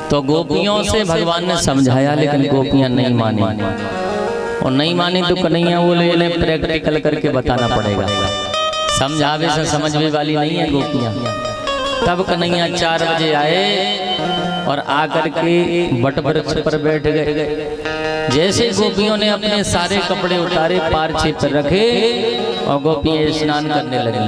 तो गोपियों से भगवान ने समझाया, लेकिन गोपियां नहीं मानी। और नहीं मानी तो कन्हैया बोले इन्हें प्रैक्टिकल करके बताना पड़ेगा, समझावे से समझने वाली नहीं है गोपियां। तब कन्हैया 4 बजे आए और आकर के बट वृक्ष पर बैठ गए। जैसे गोपियों ने अपने सारे कपड़े उतारे, पारछे पर रखे और गोपियां स्नान करने लगी।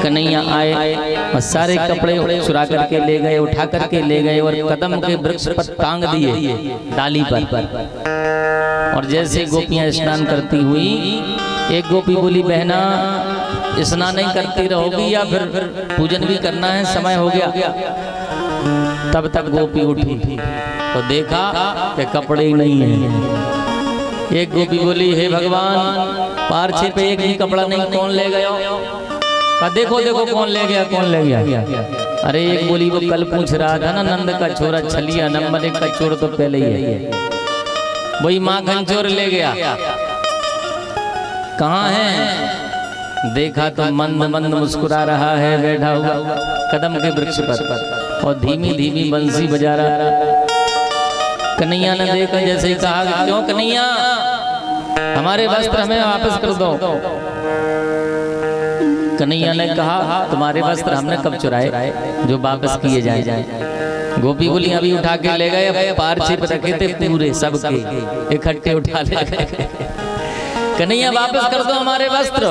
कन्हैया आए और सारे कपड़े चुरा करके ले गए, उठा करके ले गए और कदम के वृक्ष पर टांग दिए डाली पर। और जैसे गोपियां स्नान करती हुई, एक गोपी बोली, बहना स्नान नहीं करती रहोगी या फिर पूजन भी करना है, समय हो गया। तब तक गोपी उठी तो देखा कि कपड़े ही नहीं है। एक गोपी बोली, हे भगवान, पारछे पे एक ही कपड़ा नहीं, कौन ले गया? देखो देखो कौन ले गया, कौन ले गया? अरे एक बोली, वो कल पूछ रहा था ना, नंद का छोरा छलिया, नंबर 1 का चोर तो पहले ही है, वही माखन चोर ले गया। कहाँ है? देखा तो मंद मंद मुस्कुरा रहा है, बैठा हुआ कदम के वृक्ष पर और धीमी धीमी बंसी बजा रहा। कन्हैया ने देखा, जैसे ही कहा, क्यों कन्हैया, हमारे वस्त्र हमें वापस कर दो। कन्हैया ने कहा, तुम्हारे वस्त्र हमने कब चुराए जो वापस किए जाए? गोपी बोली, अभी उठा के ले गए, पारछे पे रखे थे पूरे सबके, इकट्ठे उठा ले गए। कन्हैया वापस कर दो हमारे वस्त्र।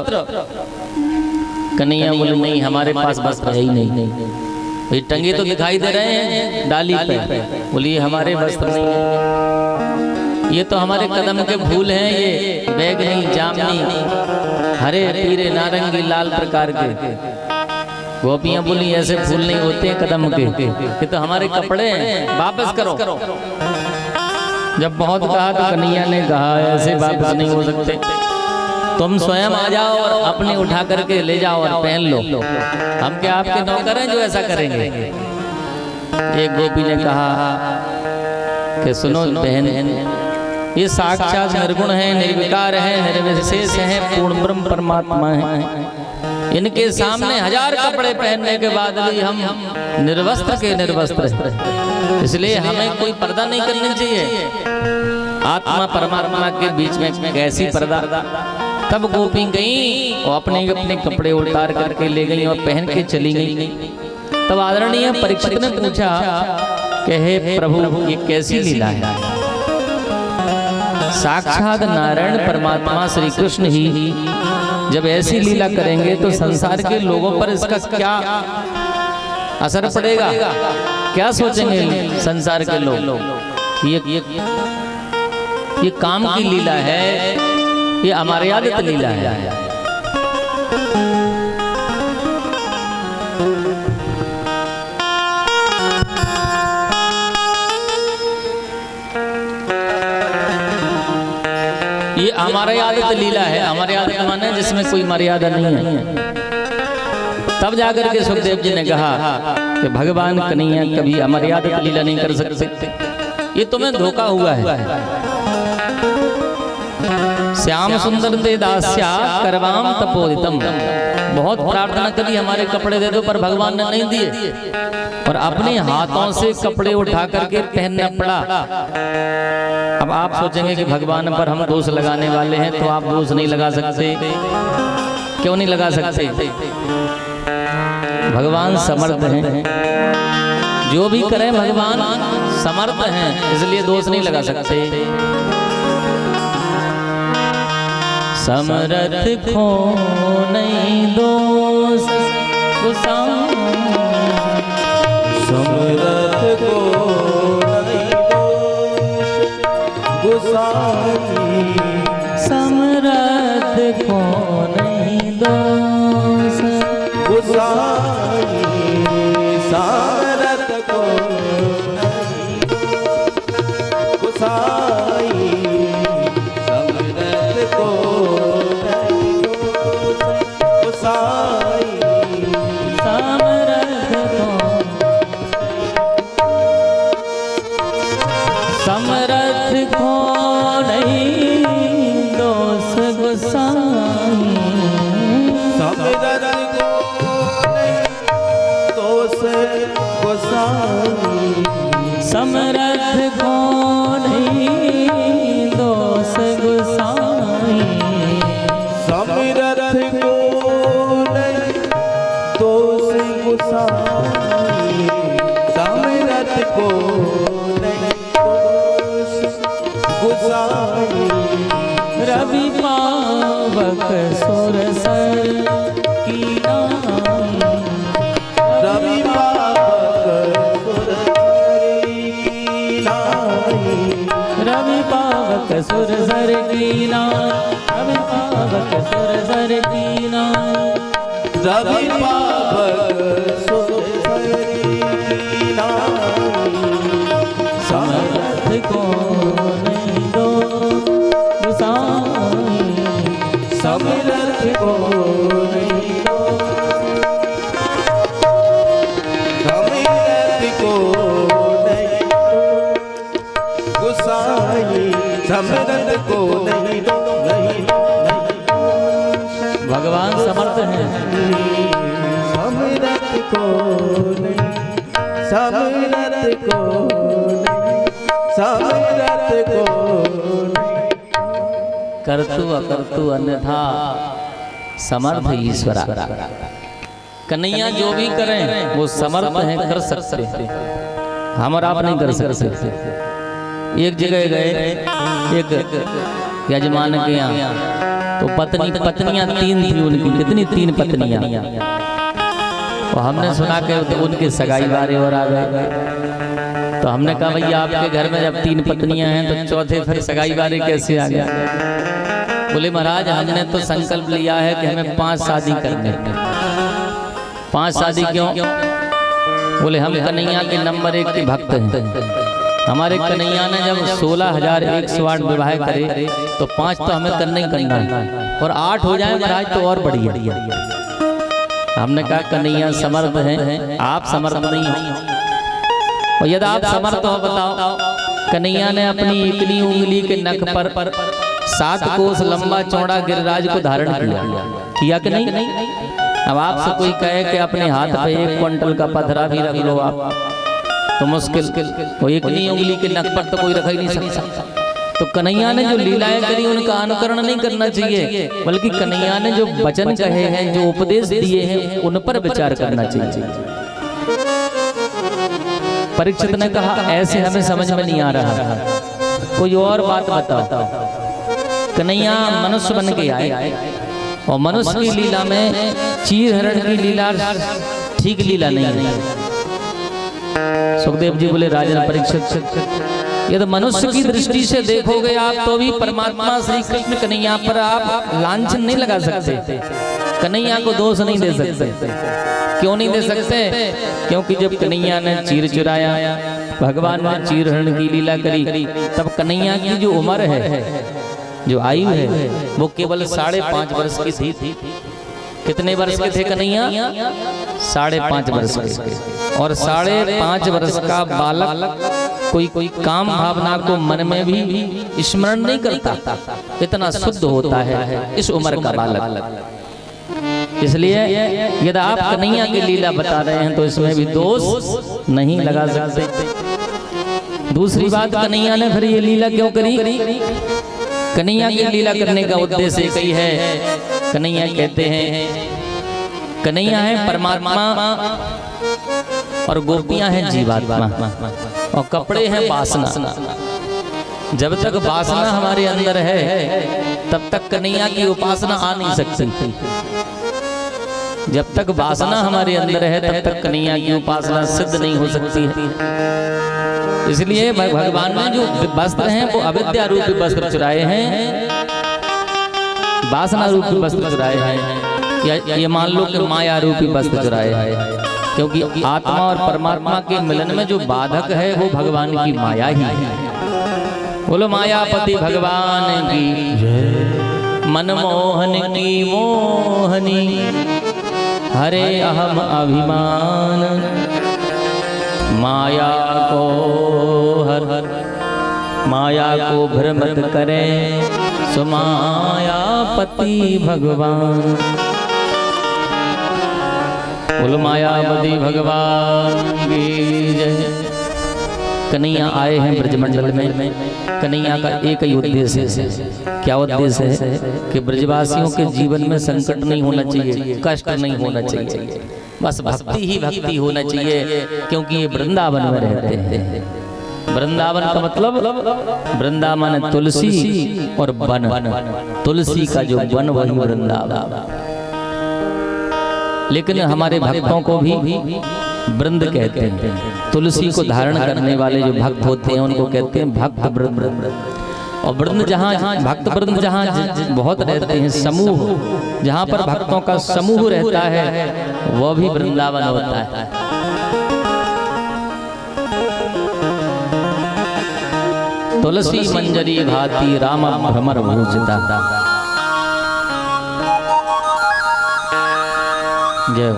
कन्हैया बोले, नहीं, हमारे पास वस्त्र है ही नहीं, ये टंगे तो दिखाई दे रहे हैं डाली पे। बोलिए, हमारे वस्त्र नहीं है, ये तो हमारे कदम के फूल हैं, ये बैगनी, जामनी, हरे, पीले, नारंगी, लाल प्रकार के। गोपियां बोली, ऐसे फूल नहीं होते हैं कदम के, ये तो हमारे कपड़े हैं, वापस करो। जब बहुत कहा तो कन्हैया ने कहा, ऐसे वापस नहीं हो सकते, तुम स्वयं आ जाओ और अपने उठा करके ले जाओ और पहन लो, हम क्या आपके नौकर हैं जो ऐसा करेंगे? एक गोपी ने कहा कि सुनो बहन, ये साक्षात निर्गुण है, निर्विकार है, निर्विशेष है, पूर्ण ब्रह्म परमात्मा है। इनके सामने 1000 कपड़े पहनने के बाद भी हम निर्वस्त्र के निर्वस्त्र, इसलिए हमें कोई पर्दा नहीं करनी चाहिए। आत्मा परमात्मा के बीच में कैसी पर्दा? तब गोपी गई और अपने अपने कपड़े उतार करके ले गई और पहन के चली गई। तब आदरणीय परीक्षित ने पूछा कि हे प्रभु, ये कैसी लीला है? साक्षात नारायण परमात्मा श्री कृष्ण ही जब ऐसी लीला करेंगे तो संसार के लोगों पर इसका क्या असर पड़ेगा? क्या सोचेंगे संसार के लोग? ये काम की लीला है, ये अमर्यादित लीला है। ये अमर्यादित लीला है। अमर्यादित माने जिसमें कोई मर्यादा नहीं है। तब जाकर के सुखदेव जी ने कहा कि भगवान कन्हैया कभी अमर्यादित लीला नहीं कर सकते, ये तुम्हें धोखा हुआ है। श्याम सुंदर ते दास्या करवाम तपोदितम, बहुत प्रार्थना करी हमारे कपड़े दे दो, पर भगवान ने नहीं दिए और अपने हाथों से कपड़े उठा करके पहनना पड़ा। अब आप सोचेंगे कि भगवान पर हम दोष लगाने वाले हैं, तो आप दोष नहीं लगा सकते। क्यों नहीं लगा सकते? भगवान समर्थ हैं, जो भी करें भगवान समर्थ हैं, इसलिए दोष नहीं लगा सकते। समर्थ को नहीं दोष समर्थ को नहीं दोष गुसाई, समर्थ को नहीं दोष गुसाई, समर्थ को नहीं गुसाई, समर्थ को नहीं गुसाई, समर्थ को नहीं दोष गुसाई, समर्थ को नहीं दोष गुसाई, समरथ को नहीं दोष गुसाई, समरथ को नहीं दोष गुसाई, समरथ को नहीं दोष गुसाई। रवि पावक सुरसर की नाई, रवि पावक सुरसर की नाई, रवि पावक सुरसर की नाई, रवि पावक सुरसर की नाई, रवि पावक सुरसर की नाई, समरथ को नहीं दो गुसाई, समरथ को नहीं दो, समरथ को नहीं दो गुसाई, समरथ को नहीं दो, नहीं दो, भगवान समर्थ हैं। समरथ को नहीं, समरथ को नहीं, समरथ को नहीं। कर्तु अकर्तु अन्यथा समर्थ ईश्वरा। कन्हैया जो भी करें वो समर्थ हैं, कर सकते हैं, हम और आप नहीं कर सकते। एक जगह गए, एक यजमान के यहाँ, तो पत्नियां 3 थी उनकी। कितनी? 3 पत्नियां। तो हमने सुना कि उनके सगाई वारे और आ गए। तो हमने कहा भैया आपके घर में जब 3 पत्नियां हैं तो चौथे फिर सगाई वारे कैसे आ गया? बोले महाराज हमने तो संकल्प लिया है कि हमें 5 शादी करने हैं। 5 शादी क्यों? बोले हम कन्हैया के नंबर 1 के भक्त हैं। हमारे कन्हैया ने जब 16,108 विवाह करे तो 5 तो हमें करना ही करना है, और 8 हो जाए महाराज तो और बढ़िया। हमने कहा कन्हैया समर्थ हैं, आप समर्थ नहीं हो। और यदि आप समर्थ हो बताओ, कन्हैया ने अपनी इकनी उंगली के नख पर 7 कोस लंबा चौड़ा गिरिराज को धारण किया कि नहीं? अब आपसे कोई कहे कि अपने हाथ पे 1 क्विंटल का पथरा भी रख लो आप, तो मुश्किल। वो इकनी उंगली के नख पर तो कोई रख ही नहीं सकता। तो कन्हैया ने जो लीलाएं करी उनका अनुकरण नहीं करना चाहिए, बल्कि कन्हैया ने जो वचन कहे हैं, जो उपदेश दिए हैं, उन पर विचार करना चाहिए। परीक्षित ने कहा ऐसे हमें समझ में नहीं आ रहा, कोई और बात बताओ। कन्हैया मनुष्य बन के आए, और मनुष्य की लीला में चीर हरण की लीला ठीक लीला नहीं है। सुखदेव जी बोले राजन परीक्षित, यदि मनुष्य की दृष्टि से देखोगे आप तो भी परमात्मा श्री कृष्ण कन्हैया पर आप लांछन नहीं लगा सकते, कन्हैया को दोष नहीं दे सकते। क्यों नहीं दे सकते? क्योंकि जब कन्हैया ने चीर चुराया, भगवान ने चीर हरण की लीला करी, तब कन्हैया की जो उम्र है, जो आयु है, वो केवल 5.5 वर्ष की थी। कितने वर्ष के थे कन्हैया? 5.5 वर्ष के। और 5.5 वर्ष का बालक कोई काम भावना को मन में भी स्मरण नहीं करता, इतना शुद्ध होता है इस उम्र का बालक। इसलिए यदि आप कन्हैया की लीला बता रहे हैं तो इसमें भी दोष नहीं लगा सकते। दूसरी बात, कन्हैया ने फिर ये लीला क्यों करी? कन्हैया की लीला करने का उद्देश्य एक ही है। कन्हैया कहते हैं, कन्हैया है परमात्मा और गोपियां हैं जीवात्मा, और कपड़े हैं वासना। जब तक वासना हमारे अंदर है तब तक कन्हैया की उपासना आ नहीं सकती। जब तक वासना हमारे अंदर है तब तक कन्हैया की उपासना सिद्ध नहीं हो सकती है। इसलिए भगवान ने जो वस्त्र हैं वो अविद्या रूपी वस्त्र चुराए हैं, वासना रूपी वस्त्र चुराए हैं, या ये मान लो कि माया रूपी वस्त्र चुराए हैं। क्योंकि आत्मा और परमात्मा के मिलन में जो बाधक है वो भगवान की माया ही है। बोलो मायापति भगवान की, मनमोहन की मोहनी, हरे अहम अभिमान, माया को हर, माया को भ्रमित करे सुमायापति भगवान। बोलो मायापति भगवान की जय। कन्हैया आए हैं ब्रजमंडल में। कन्हैया का एक ही उद्देश्य है। क्या उद्देश्य है? कि ब्रजवासियों के जीवन में संकट नहीं होना चाहिए, कष्ट नहीं होना चाहिए, बस भक्ति ही भक्ति होना चाहिए, क्योंकि ये वृंदावन में रहते हैं। वृंदावन का मतलब वृंदावन तुलसी और वन, तुलसी का जो वन वही वृंदावन। लेकिन हमारे भक्तों को भी वृंद कहते हैं। तुलसी को धारण करने वाले जो भक्त होते हैं उनको कहते हैं भक्त वृंद। और वृंद जहाँ भक्त वृंद जहाँ बहुत रहते हैं, समूह जहाँ पर भक्तों का समूह रहता है वह भी वृंदावन होता है। तुलसी मंजरी भाती राम भ्रमर भूषिता। जय।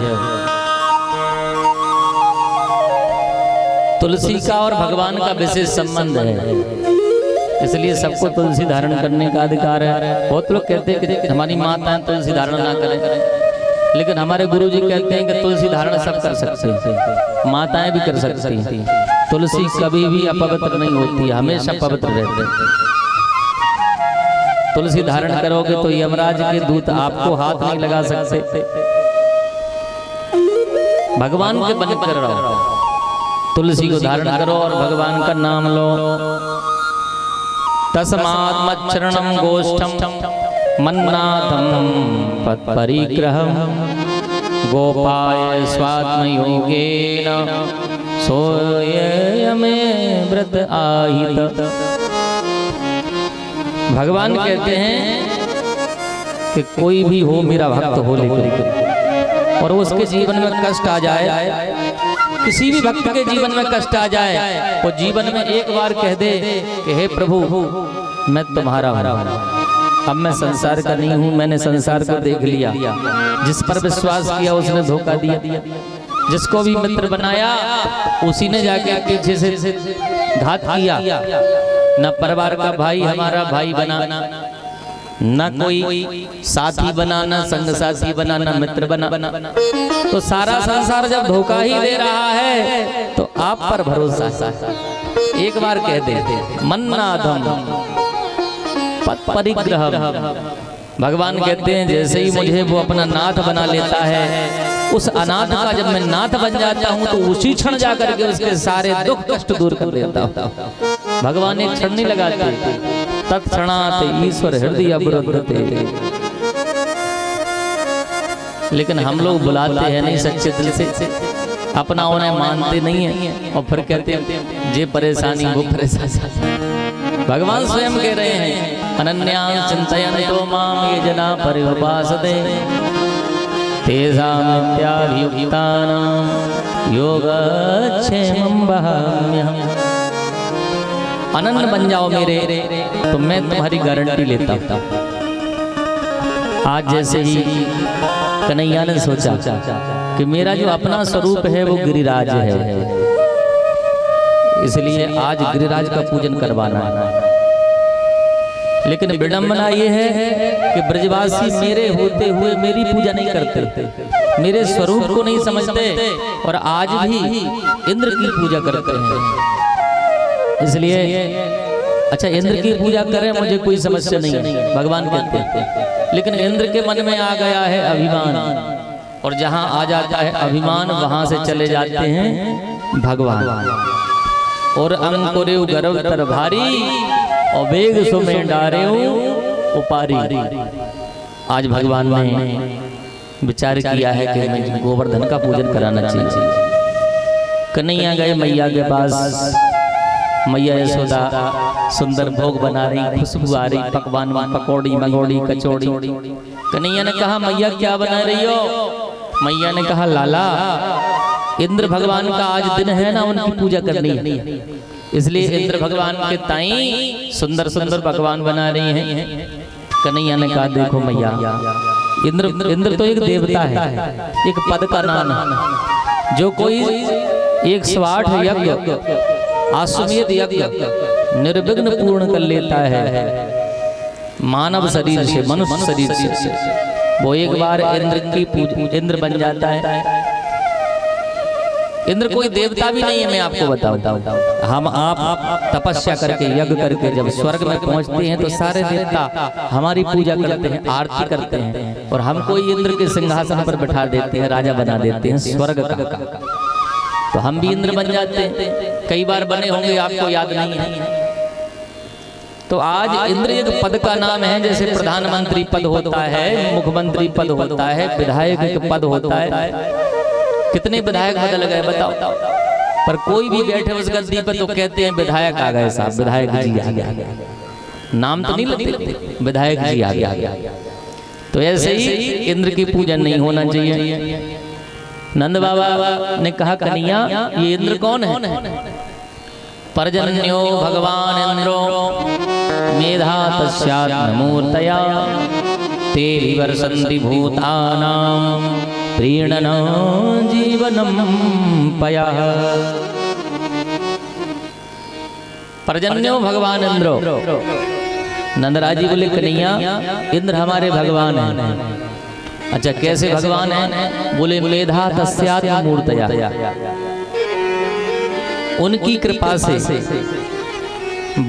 तुलसी का और भगवान का विशेष संबंध है, इसलिए सबको तुलसी धारण करने का अधिकार है। बहुत लोग कहते हैं कि हमारी माताएं तुलसी धारण ना करें, लेकिन हमारे गुरुजी कहते हैं कि तुलसी धारण सब कर सकते हैं, माताएं भी कर सकती हैं। तुलसी कभी भी अपवित्र नहीं होती, हमेशा पवित्र रहते हैं। तुलसी धारण करोगे तो यमराज के दूत आपको हाथ नहीं लगा सकते। भगवान के बन कर रहो, तुलसी को धारण करो और भगवान का नाम लो। तस्मात् मच्चरणं गोष्ठं मन्नाथं पत्परिग्रहं गोपाय स्वात्मयोगेन सोयमे व्रत आहित। भगवान कहते हैं कि कोई भी हो मेरा भक्त हो, लेकिन और उसके जीवन में कष्ट आ जाए, किसी भी भक्त के जीवन में कष्ट आ जाए, वो जीवन में एक बार कह दे कि हे प्रभु मैं तुम्हारा हूँ, अब मैं संसार का नहीं हूँ, मैंने संसार को देख लिया। जिस पर विश्वास किया उसने धोखा दिया, जिसको भी मित्र बनाया उसी ने जाके पीछे से घात किया। न परिवार का भाई हमारा भाई बना, न कोई साथी बना, न संग साथी बना, न मित्र बना। तो सारा संसार जब धोखा ही दे रहा है तो आप पर भरोसा है। एक बार कह दे मन्नाथम परिग्रह। भगवान कहते हैं जैसे ही मुझे वो अपना नाथ बना लेता है, उस अनाथ का जब मैं नाथ बन जाता हूँ तो उसी क्षण जाकर के उसके सारे दुख कष्ट दूर कर देता हूँ। भगवान एक क्षण नहीं लगाते, तत्क्षणात् ईश्वर हृदय अवरुद्धते। लेकिन हम लोग बुलाते हैं नहीं सच्चे दिल से, अपना उन्हें मानते नहीं है और फिर कहते हैं जे परेशानी वो परेशानी। भगवान स्वयं कह रहे हैं अनन्या चिंतयन्तो माम ये जना पर्युपासते तेषां नित्याभियुक्तानां योगक्षेमं वहाम्यहम्। अनन्य बन जाओ मेरे, तो मैं तुम्हारी गारंटी लेता हूँ। आज जैसे ही कन्हैया ने सोचा कि मेरा जो अपना स्वरूप है वो गिरिराज है, इसलिए आज गिरिराज का पूजन करवाना है। लेकिन विडंबना ये है कि ब्रजवासी मेरे होते हुए मेरी पूजा नहीं करते, मेरे स्वरूप को नहीं समझते और आज भी इंद्र की पूजा करते हैं। इसलिए अच्छा इंद्र की पूजा करें मुझे कोई समस्या नहीं है, भगवान कहते हैं, लेकिन इंद्र के मन में आ गया है अभिमान, और जहां आ जाता है अभिमान वहां से चले जाते हैं भगवान। और अंकुरे गर्व तर भारी और वेग सो में डारे उपारी। आज भगवान ने विचार किया है कि हमें गोवर्धन का पूजन कराना चाहिए। कन्हैया गए मैया के पास, मैया यशोदा सुंदर भोग बना रही, खुशबू आ रही, पकवान पकौड़ी मंगोड़ी कचौड़ी। कन्हैया ने कहा मैया क्या बना रही हो? मैया ने कहा लाला इंद्र भगवान का आज दिन है ना, उनकी पूजा करनी है, इसलिए इंद्र भगवान के ताई सुंदर सुंदर पकवान बना रही हैं। कन्हैया ने कहा देखो मैया, इंद्र तो एक देवता है, एक पद का नाम है। जो कोई 108 यज्ञ आश्वमेध यज्ञ निर्विघ्न पूर्ण कर लेता है मानव शरीर से, मनुष्य शरीर से, वो एक बार इंद्र बन जाता है। इंद्र कोई देवता भी नहीं है, मैं आपको बताऊं। हम आप तपस्या करके यज्ञ करके जब स्वर्ग में पहुंचते हैं तो सारे देवता हमारी पूजा करते हैं, आरती करते हैं, और हमको इंद्र के सिंहासन पर बैठा देते हैं, राजा बना देते हैं स्वर्ग का। तो हम भी इंद्र बन जाते हैं, कई बार बने होंगे, आपको याद नहीं है। तो आज इंद्र एक पद का नाम है, जैसे प्रधानमंत्री पद होता है, मुख्यमंत्री पद होता है, विधायक पद होता है। कितने विधायक बदल गए बताओ, पर कोई भी बैठे उस गद्दी पर तो कहते हैं विधायक आ गए साहब, विधायक जी आ गया, नाम तो नहीं लेते, विधायक जी आ गया। तो ऐसे ही इंद्र की पूजन नहीं होना चाहिए। नंद बाबा ने कहा कन्हैया ये इंद्र कौन है? पर्जन्यो भगवान इंद्रो मेधा तस्यात् मूर्तया ते वर्षन्ति भूतानां प्रीणन जीवनम पया। पर्जन्यो भगवान इंद्रो। नंदराज जी बोले कन्हैया इंद्र हमारे भगवान हैं। अच्छा कैसे भगवान हैं? बोले मेधा तस्यात् मूर्तया, उनकी कृपा से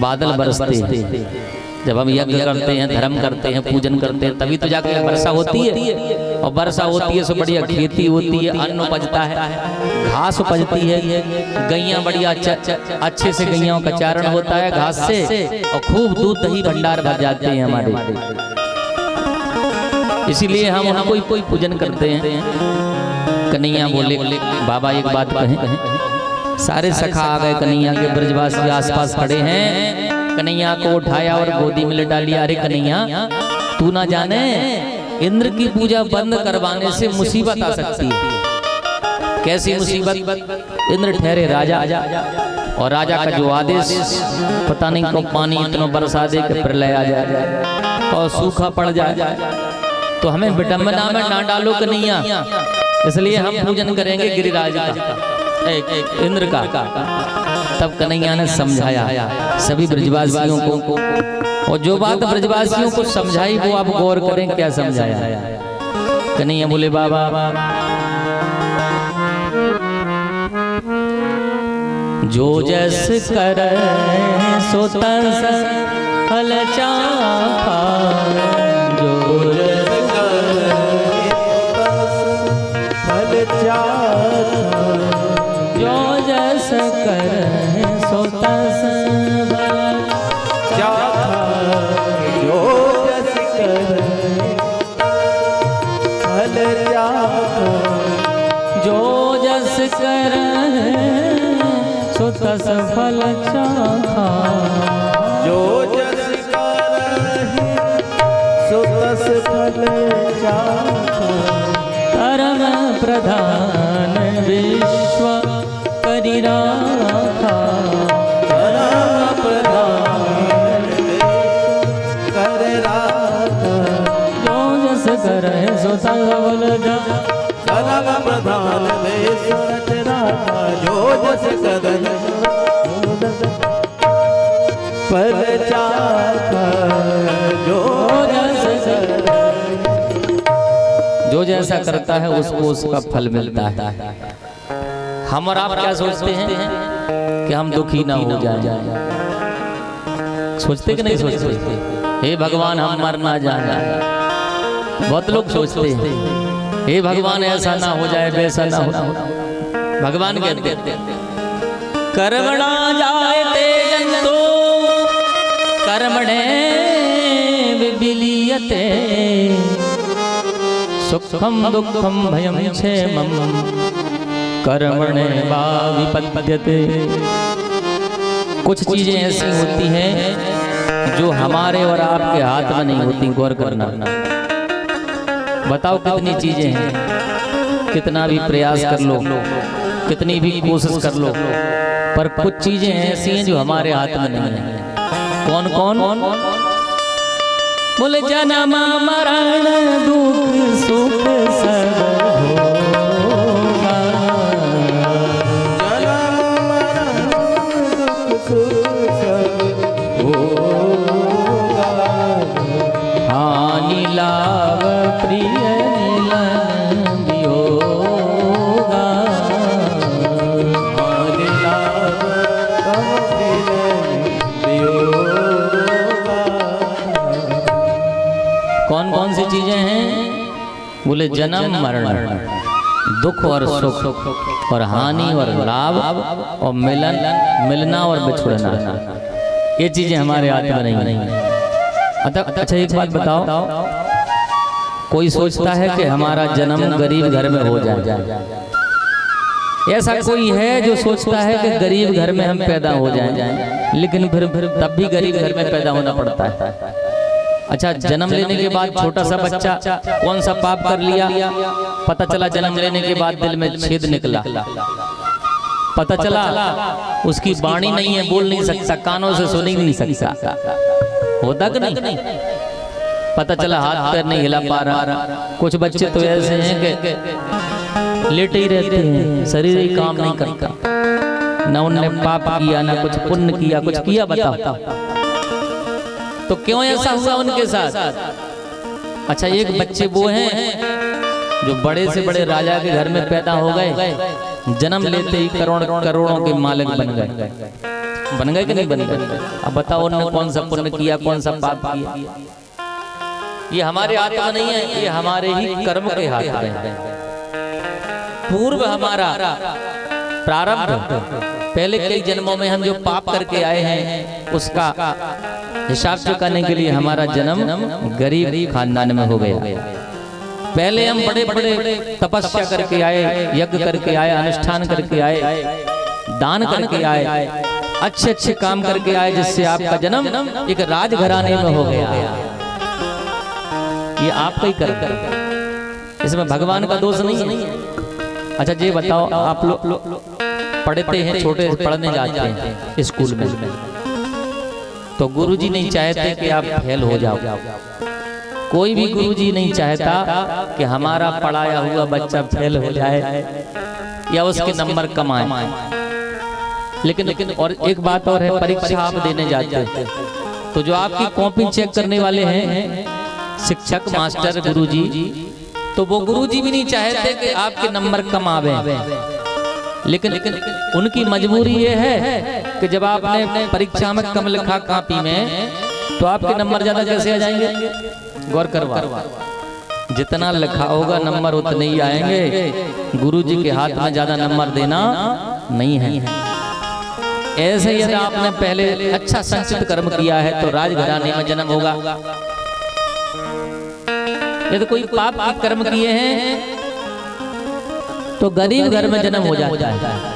बादल बरसते हैं। जब हम यज्ञ करते हैं, धर्म करते हैं, पूजन करते हैं, तभी तो जाकर वर्षा होती है, और वर्षा होती है तो बढ़िया खेती होती है, अन्न उपजता है, घास उपजती है, गैया बढ़िया अच्छे से गैयाओं का चारण होता है घास से, और खूब दूध दही भंडार भर जाते हैं हमारे। इसीलिए हम उनको कोई पूजन करते हैं। कन्हैया बोले बाबा एक बात कहें। सारे सखा आ गए कन्हैया के, ब्रजवासी आसपास खड़े हैं। कन्हैया को उठाया और गोदी में लिटा लिया। अरे कन्हैया तू ना जाने इंद्र की पूजा बंद करवाने से मुसीबत आ सकती है। कैसी मुसीबत? इंद्र ठहरे राजा, और राजा का जो आदेश पता नहीं कब पानी इतना बरसा दे कि प्रलय आ जाए और सूखा पड़ जाए। तो हमें विडंबना में ना डालो कन्हैया, इसलिए हम पूजन करेंगे गिरिराज का, इंद्र का। तब कन्हैया ने समझाया सभी ब्रजवासियों को, और जो बात ब्रजवासियों को समझाई वो आप गौर करें क्या समझाया। कन्हैया बोले बाबा जो जस कर सो तस फल चाखा, जो जस कर फल चाखा, जो जस कर सो तस फल चाखा, जो जस कर फल चाखा, जो जस कर सो तस फल चाखा, जो जस करहि सो तस फल चाखा। परम प्रधान विश्व करि राखा, परम प्रधान विश्व कर राखा, जो जस करहि सो तस फल चाखा। परम प्रधान विश्व कर राखा, जो जस करहि फल चाखा, जो जस जो जैसा करता है उसको उसका फल मिलता है। हम और आप क्या सोचते हैं कि हम दुखी ना हो जाए? सोचते कि नहीं सोचते? हे भगवान हम मर ना जाए। बहुत लोग सोचते हैं हे भगवान ऐसा ना हो जाए, वैसा ना हो जाए। भगवान कहते हैं कर्मणा जायते जंतो कर्मणे विलीयते, सुखम दुखम भयम क्षेमम कर्मणे वा विपद्यते। कुछ चीजें ऐसी होती हैं जो हमारे और आपके हाथ में नहीं होती। गौर करना। बताओ कितनी चीजें हैं, कितना भी प्रयास कर लो, कितनी भी कोशिश कर लो, पर कुछ चीजें ऐसी हैं जो हमारे हाथ में नहीं है। कौन कौन? बोले जन्म मरण दुख सुख सब भोगा, जन्म मरण दुख सुख सब भोगा, हानि लाभ प्रिय मिलन वियोगा, बोले जन्म मरण, दुख और सुख और हानि और लाभ और मिलना और बिछुड़ना, ये चीजें हमारे हाथ में नहीं। अच्छा एक बात बताओ, कोई सोचता है कि हमारा जन्म गरीब घर में हो जाए? ऐसा कोई है जो सोचता है कि गरीब घर में हम पैदा हो जाएं? लेकिन फिर तब भी गरीब घर में पैदा होना पड़ता है। अच्छा, जन्म लेने के बाद छोटा सा बच्चा कौन सा पाप कर लिया, पता चला जन्म लेने के बाद दिल में छेद निकला, पता चला उसकी वाणी नहीं है, बोल नहीं सकता, कानों से सुन ही नहीं सकता, होता कि नहीं? पता चला हाथ पैर नहीं हिला पा रहा। कुछ बच्चे तो ऐसे हैं कि लेटे ही रहते हैं, शरीर ही काम नहीं करता, न उनने पाप किया न कुछ पुण्य किया, कुछ किया बताओ तो क्यों ऐसा हुआ उनके साथ? अच्छा, एक बच्चे वो हैं जो बड़े से बड़े राजा के घर में पैदा हो गए, जन्म लेते ही करोड़ों के मालिक बन गए कि नहीं बन गए? अब बताओ उन्होंने कौन सा पुण्य किया, कौन सा पाप किया? ये हमारे हाथ में नहीं है, ये हमारे ही कर्म के हाथ में है। पूर्व हमारा प्रारब्ध, पहले कई जन्मों में हम जो पाप करके आए हैं उसका हिसाब चुकाने के लिए हमारा जन्म गरीब खानदान में हो गया। पहले हम बड़े बड़े तपस्या करके आए, यज्ञ करके आए, अनुष्ठान करके आए, दान करके आए, अच्छे अच्छे काम करके आए, जिससे आपका जन्म एक राजघराने में हो गया। ये आपका ही कर्म, इसमें भगवान का दोष नहीं है। अच्छा ये बताओ, आप लोग पढ़ते हैं, छोटे पढ़ने जाते हैं स्कूल में, तो गुरुजी नहीं चाहते कि आप फेल हो जाओ। कोई भी गुरुजी नहीं चाहता कि हमारा पढ़ाया हुआ बच्चा फेल हो जाए या उसके नंबर कम आए। लेकिन और एक बात और है, परीक्षा आप देने जाते हैं तो जो आपकी कॉपी चेक करने वाले हैं, शिक्षक मास्टर गुरुजी, तो वो गुरुजी भी नहीं चाहते कि आपके नंबर कम आवे। लेकिन उनकी मजबूरी ये है कि जब आपने परीक्षा में कम लिखा कॉपी में, तो आपके नंबर ज्यादा कैसे आ जाएंगे? गौर करवा, जितना लिखा होगा नंबर उतने ही आएंगे। गुरुजी के हाथ में ज्यादा नंबर देना नहीं है। ऐसे ही यदि आपने पहले अच्छा संचित कर्म किया है तो राजघराने में जन्म होगा। यदि कोई पाप के कर्म किए हैं तो गरीब घर में जन्म हो जाता है।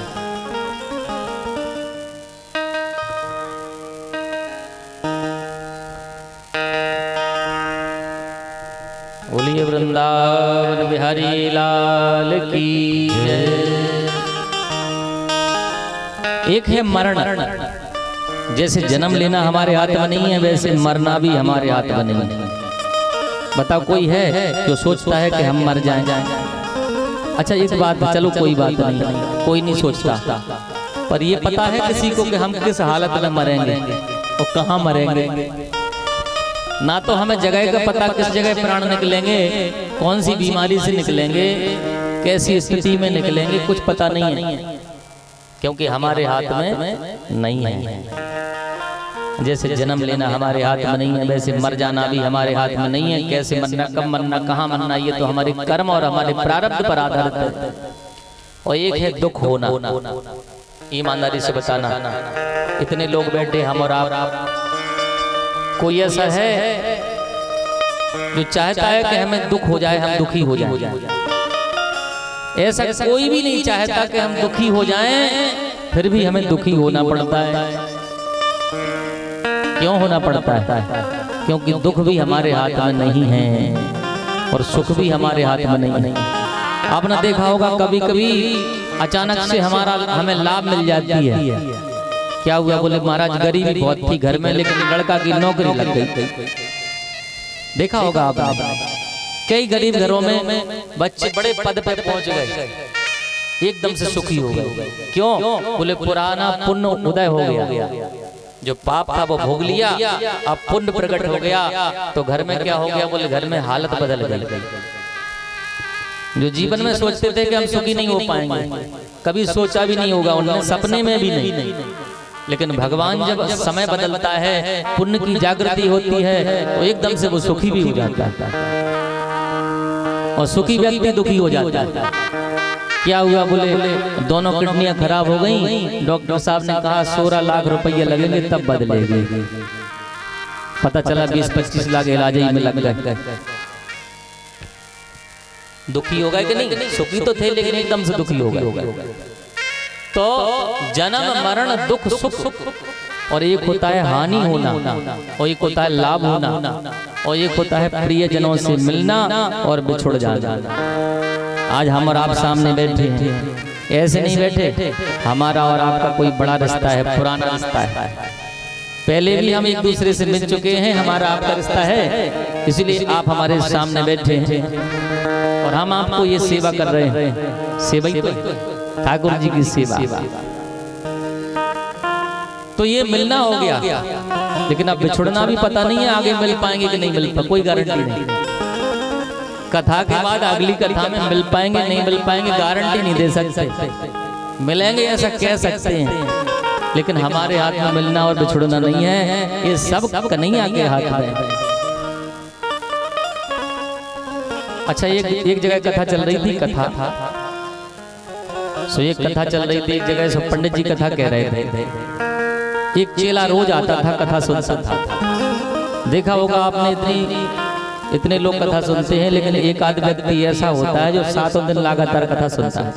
बोलिए वृंदावन बिहारी लाल की जय। एक है मरण, जैसे जन्म लेना हमारे हाथ में नहीं है, वैसे मरना भी हमारे हाथ में नहीं है। बताओ कोई है जो सोचता है कि हम मर जाएं? अच्छा एक बात, चलो कोई बात नहीं, कोई नहीं सोचता, पर ये पता है किसी को कि हम किस हालत में मरेंगे और कहाँ मरेंगे? ना तो हमें जगह का पता, किस जगह प्राण निकलेंगे, कौन सी बीमारी से निकलेंगे, कैसी स्थिति में निकलेंगे, कुछ पता नहीं है, क्योंकि हमारे हाथ में नहीं है। जैसे जन्म लेना हमारे हाथ में नहीं है, वैसे मर जाना भी हमारे हाथ में नहीं है। कैसे मरना, कब मरना, कहाँ मरना, ये तो हमारे कर्म और हमारे प्रारब्ध पर आधारित है। और एक है दुख होना, ईमानदारी से बताना। इतने लोग बैठे, हम और आप, कोई ऐसा है जो चाहता है कि हमें दुख हो जाए, हम दुखी हो जाए? ऐसा कोई भी नहीं चाहता कि हम दुखी हो जाएं, फिर भी हमें दुखी होना पड़ता है। क्यों होना पड़ता है? क्योंकि दुख भी हमारे हाथ में नहीं है और सुख भी हमारे हाथ में नहीं है। आपने देखा होगा कभी कभी अचानक से हमें लाभ मिल जाती है। क्या हुआ? बोले महाराज गरीबी बहुत थी घर में, लेकिन लड़का की नौकरी लग गई। देखा होगा आपने, कई गरीब घरों में बच्चे बड़े पद पे पहुंच गए, एकदम से सुखी हो गए। क्यों? बोले पुराना पुण्य उदय हो गया, जो पाप था वो भोग लिया, अब पुण्य प्रकट हो गया। तो घर में क्या हो गया? बोले घर में हालत बदल गई। जो जीवन में सोचते थे कि हम सुखी नहीं हो पाएंगे, कभी सोचा भी नहीं होगा उन्होंने, सपने में भी नहीं। लेकिन भगवान जब समय बदलता है, पुण्य की जागृति होती है, तो एकदम से वो सुखी भी हो जाता है। और सुखी व्यक्ति दुखी हो जाता है। क्या हुआ? बोले दोनों किडनियां खराब हो गई, डॉक्टर साहब ने कहा 16 लाख रुपये लगेंगे तब बदलेगी। पता चला 20-25 लाख इलाज ही में लग गए। दुखी हो गए कि नहीं? सुखी तो थे लेकिन एकदम से दुखी हो गए। तो जन्म मरण दुख सुख, और एक होता है हानि होना, और एक होता है लाभ होना, और एक होता है प्रियजनों से मिलना और बिछुड़ जाना। आज हम और आप सामने बैठे हैं, ऐसे नहीं बैठे। हमारा और आपका कोई बड़ा रिश्ता है, पुराना रिश्ता है। पहले भी हम एक दूसरे से मिल चुके हैं, हमारा आपका रिश्ता है, इसलिए आप हमारे सामने बैठे हैं और हम आपको ये सेवा कर रहे हैं। सेवा ही तो ठाकुर जी की सेवा। तो ये मिलना हो गया, लेकिन अब बिछुड़ना भी पता नहीं है आगे मिल पाएंगे कि नहीं मिल पाएंगे, कोई गारंटी नहीं। कथा के बाद अगली कथा में मिल पाएंगे नहीं मिल पाएंगे गारंटी नहीं दे सकते। मिलेंगे ऐसा कह सकते हैं, लेकिन हमारे हाथ में मिलना और बिछुड़ना नहीं है, ये सब कन्हैया के हाथ में। अच्छा, एक जगह कथा चल रही थी, एक कथा चल रही थी, एक जगह सब पंडित जी कथा कह रहे थे। एक चेला रोज आता था, कथा सुनता था। देखा होगा आपने, इतने लोग कथा सुनते हैं, लेकिन एक आध व्यक्ति ऐसा होता है जो 7 दिन लगातार कथा सुनता है।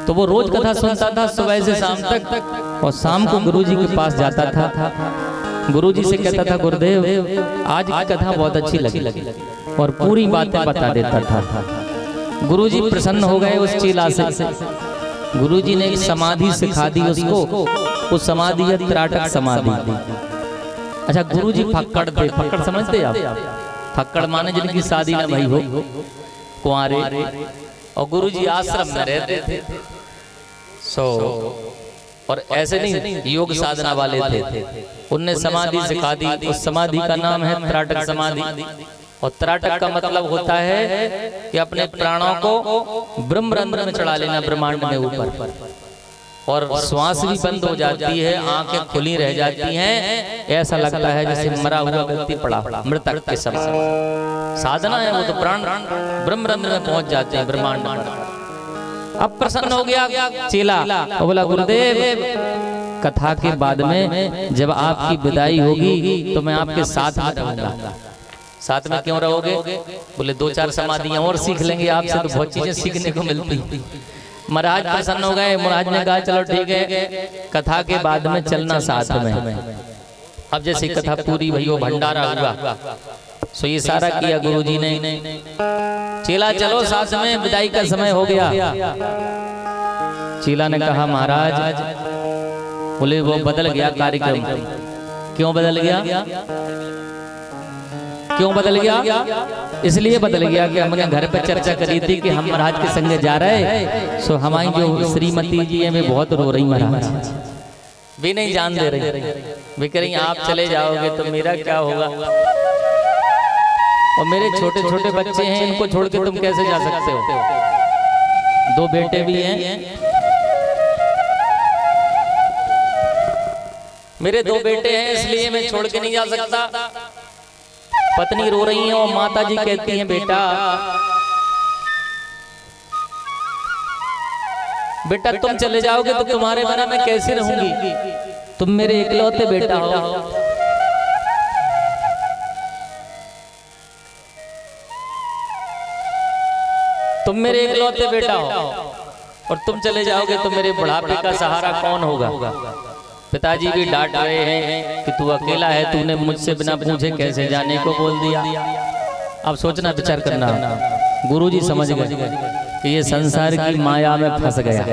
तो वो रोज कथा सुनता था सुबह से शाम तक, और शाम को गुरुजी के पास जाता था। गुरुजी से कहता था, गुरुदेव आज की कथा बहुत अच्छी लगी, और पूरी बातें बता देता था। गुरुजी प्रसन्न हो गए उस चेला से। गुरुजी ने एक समाधि सिखा दी उसको, उस समाधि है त्राटक समाधि। अच्छा, गुरुजी फक्कड़ थे, फक्कड़ समझते आप? फक्कड़ माने जिनकी शादी न भई हो, कुंवारे, और गुरुजी आश्रम में रहते थे। और ऐसे नहीं, योग साधना वाले थे। उनने समाधि सिखा दी, उस समाधि का नाम है त्राटक समाधि। और त्राटक का मतलब होता है कि अपने प्राणों को ब्रह्मरंध्र में चढ़ा लेना, ब्रह्मांड में ऊपर, और श्वास भी बंद हो जाती है, आंखें खुली रह जाती हैं, ऐसा लगता है जैसे मरा हुआ व्यक्ति पड़ा, मृतक के समय। साधना है वो, तो प्राण ब्रह्मरंध्र में पहुंच जाते हैं, ब्रह्मांड में। अब प्रसन्न हो गया चेला, बोला गुरुदेव कथा के बाद में जब आपकी विदाई होगी तो मैं आपके साथ में रहूंगा। साथ में क्यों रहोगे? बोले 2-4 समाधियां और सीख लेंगे आपसे, तो बहुत चीजें सीखने को मिलती। महाराज प्रसन्न हो गए। महाराज ने कहा चलो ठीक है, कथा के बाद में चलना साथ में। अब जैसे कथा पूरी भई, वो भंडारा हुआ, सो ये सारा किया गुरुजी ने। चेला चलो साथ में, विदाई का समय हो गया। चेला ने कहा महाराज, बोले वो बदल गया कार्यक्रम। क्यों बदल गया? क्यों बदल गया? इसलिए बदल गया कि हमने घर पे चर्चा करी थी कि हम महाराज के संगे जा रहे, सो हमारी जो श्रीमती जी है वे बहुत रो रही, महाराज भी नहीं जान दे रही, वे कह रही आप चले जाओगे तो मेरा क्या होगा, और मेरे छोटे छोटे बच्चे हैं, इनको छोड़ के तुम कैसे जा सकते हो? 2 बेटे भी हैं, मेरे 2 बेटे हैं, इसलिए मैं छोड़ के नहीं जा सकता। पत्नी रो रही है और माता जी कहती हैं बेटा तुम चले जाओगे तो तुम्हारे बिना मैं कैसे रहूंगी, तुम मेरे इकलौते बेटा हो। तुम मेरे इकलौते बेटा हो, और तुम चले जाओगे तो मेरे बुढ़ापे का सहारा कौन होगा? पिताजी भी डांट रहे हैं कि तू अकेला है, तूने मुझसे बिना पूछे कैसे जाने को बोल दिया। अब सोचना विचार करना। गुरुजी समझ गए कि ये संसार की माया में फंस गया,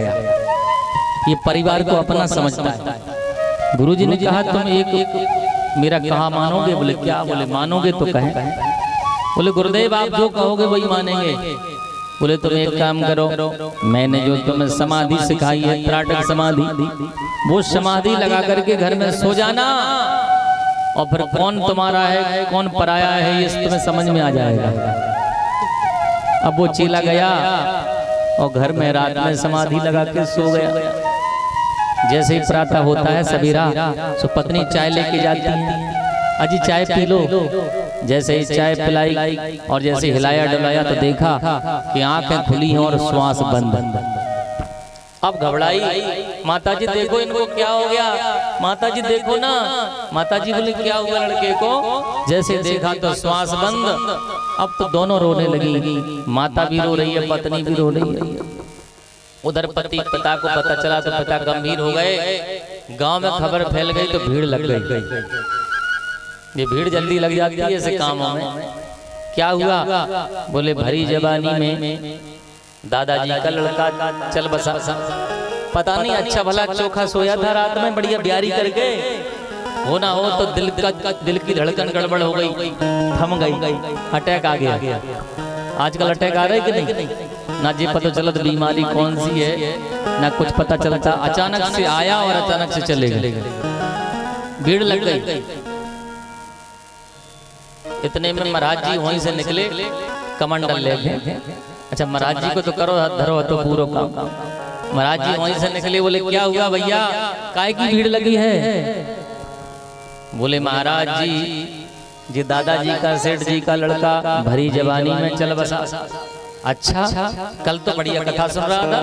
ये परिवार को अपना समझता है। गुरुजी ने कहा तुम एक मेरा कहा मानोगे? बोले क्या? बोले मानोगे तो कहें। बोले गुरुदेव आप जो कहोगे वही मानेंगे। बोले तुम एक काम करो, मैंने जो तुम्हें समाधि सिखाई है त्राटक समाधि, वो समाधि लगा करके घर में सो जाना, और फिर कौन तुम्हारा है कौन पराया है ये तुम्हें समझ में आ जाएगा। अब वो चेला गया और घर में रात में समाधि लगा के सो गया। जैसे ही प्रातः होता है सवेरा, सो पत्नी चाय लेके जाती है, अजी चाय पी लो। जैसे ही चाय पिलाई और जैसे हिलाया डुलाया तो देखा कि आंखें खुली हैं और श्वास बंद। अब घबराई, माताजी देखो इनको क्या हो गया, माताजी देखो ना। माताजी बोले क्या हुआ लड़के को? जैसे देखा तो श्वास बंद। अब तो दोनों रोने लगी, माता भी रो रही है, पत्नी भी रो रही है। उधर पिता को पता चला तो पिता गंभीर हो गए। गांव में खबर फैल गई तो भीड़ लग गई। ये भीड़ जल्दी लग जाती है ऐसे कामों में। क्या हुआ? बोले भरी जवानी में दादाजी का लड़का चल बसा। पता नहीं अच्छा भला चोखा सोया था रात में बढ़िया ब्यारी करके, हो ना हो तो दिल की धड़कन गड़बड़ हो गई, थम गई, अटैक आ गया। आजकल अटैक आ रहा है कि नहीं? ना जी पता चलता बीमारी कौन सी है, ना कुछ पता चलता। अचानक से आया और अचानक से चले गए, भीड़ लग गई। इतने में महाराज जी वहीं से निकले, कमंडल लेके। अच्छा महाराज जी को तो करो धरो तो पूरा काम। महाराज जी वहीं से निकले, बोले क्या हुआ भैया, काय की भीड़ लगी है? बोले महाराज जी दादाजी का सेठ जी का लड़का भरी जवानी में चल बसा। अच्छा, कल तो बढ़िया कथा सुन रहा था,